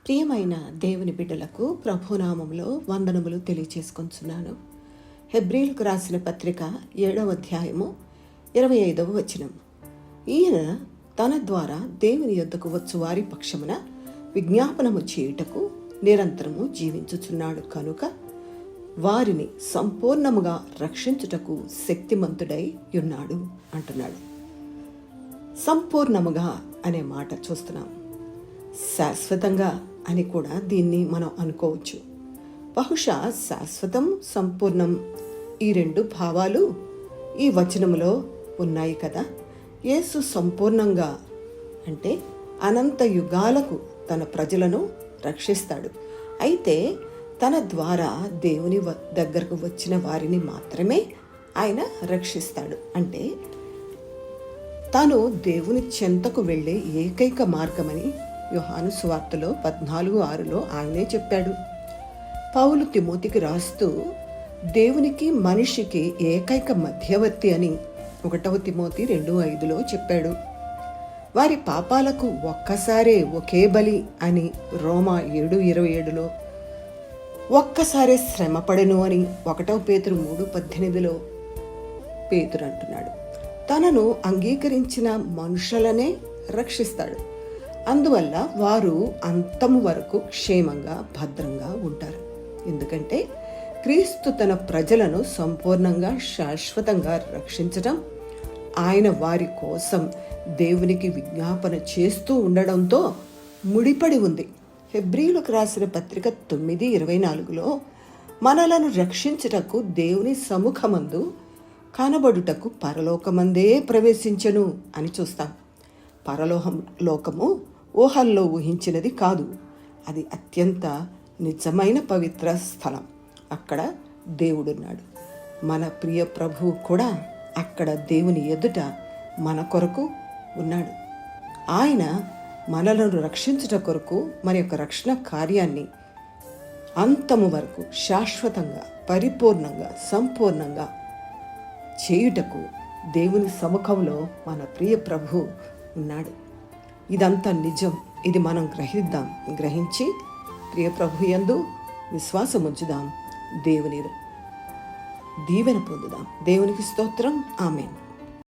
ప్రియమైన దేవుని బిడ్డలకు ప్రభునామములో వందనములు తెలియచేసుకొంచున్నాను. హెబ్రీలకు రాసిన పత్రిక 7వ అధ్యాయము 25వ వచనం. ఈయన తన ద్వారా దేవుని యొద్దకు వచ్చు వారి పక్షమున విజ్ఞాపనము చేయుటకు నిరంతరము జీవించుచున్నాడు కనుక వారిని సంపూర్ణముగా రక్షించుటకు శక్తిమంతుడై ఉన్నాడు అంటున్నాడు. సంపూర్ణముగా అనే మాట చూస్తున్నాం. శాశ్వతంగా అని కూడా దీన్ని మనం అనుకోవచ్చు. బహుశా శాశ్వతం, సంపూర్ణం ఈ రెండు భావాలు ఈ వచనములో ఉన్నాయి కదా. యేసు సంపూర్ణంగా అంటే అనంత యుగాలకు తన ప్రజలను రక్షిస్తాడు. అయితే తన ద్వారా దేవుని దగ్గరకు వచ్చిన వారిని మాత్రమే ఆయన రక్షిస్తాడు. అంటే తాను దేవుని చెంతకు వెళ్ళే ఏకైక మార్గమని యోహాను సువార్తలో 14:6 ఆయనే చెప్పాడు. పౌలు తిమోతికి రాస్తూ దేవునికి మనిషికి ఏకైక మధ్యవర్తి అని 1 తిమోతి 2:5 చెప్పాడు. వారి పాపాలకు ఒక్కసారే ఒకే బలి అని రోమా 7:27 ఒక్కసారే శ్రమపడెను అని 1 పేతురు 3:18 పేతురు అంటున్నాడు. తనను అంగీకరించిన మనుషులనే రక్షిస్తాడు. అందువల్ల వారు అంతము వరకు క్షేమంగా భద్రంగా ఉంటారు. ఎందుకంటే క్రీస్తు తన ప్రజలను సంపూర్ణంగా శాశ్వతంగా రక్షించడం ఆయన వారి కోసం దేవునికి విజ్ఞాపన చేస్తూ ఉండడంతో ముడిపడి ఉంది. హెబ్రీలకు రాసిన పత్రిక 9:24 మనలను రక్షించుటకు దేవుని సముఖమందు కనబడుటకు పరలోకమందే ప్రవేశించెను అని చూస్తాం. లోకము ఊహల్లో ఊహించినది కాదు. అది అత్యంత నిజమైన పవిత్ర స్థలం. అక్కడ దేవుడున్నాడు. మన ప్రియ ప్రభువు కూడా అక్కడ దేవుని ఎదుట మన కొరకు ఉన్నాడు. ఆయన మనలను రక్షించుట కొరకు మన యొక్క రక్షణ కార్యాన్ని అంతము వరకు శాశ్వతంగా, పరిపూర్ణంగా, సంపూర్ణంగా చేయుటకు దేవుని సముఖంలో మన ప్రియ ప్రభువు ఉన్నాడు. ఇదంతా నిజం. ఇది మనం గ్రహించి ప్రియ ప్రభు యందు విశ్వాసం ఉంచుదాం. దేవుని దీవెన పొందుదాం. దేవునికి స్తోత్రం. ఆమేన్.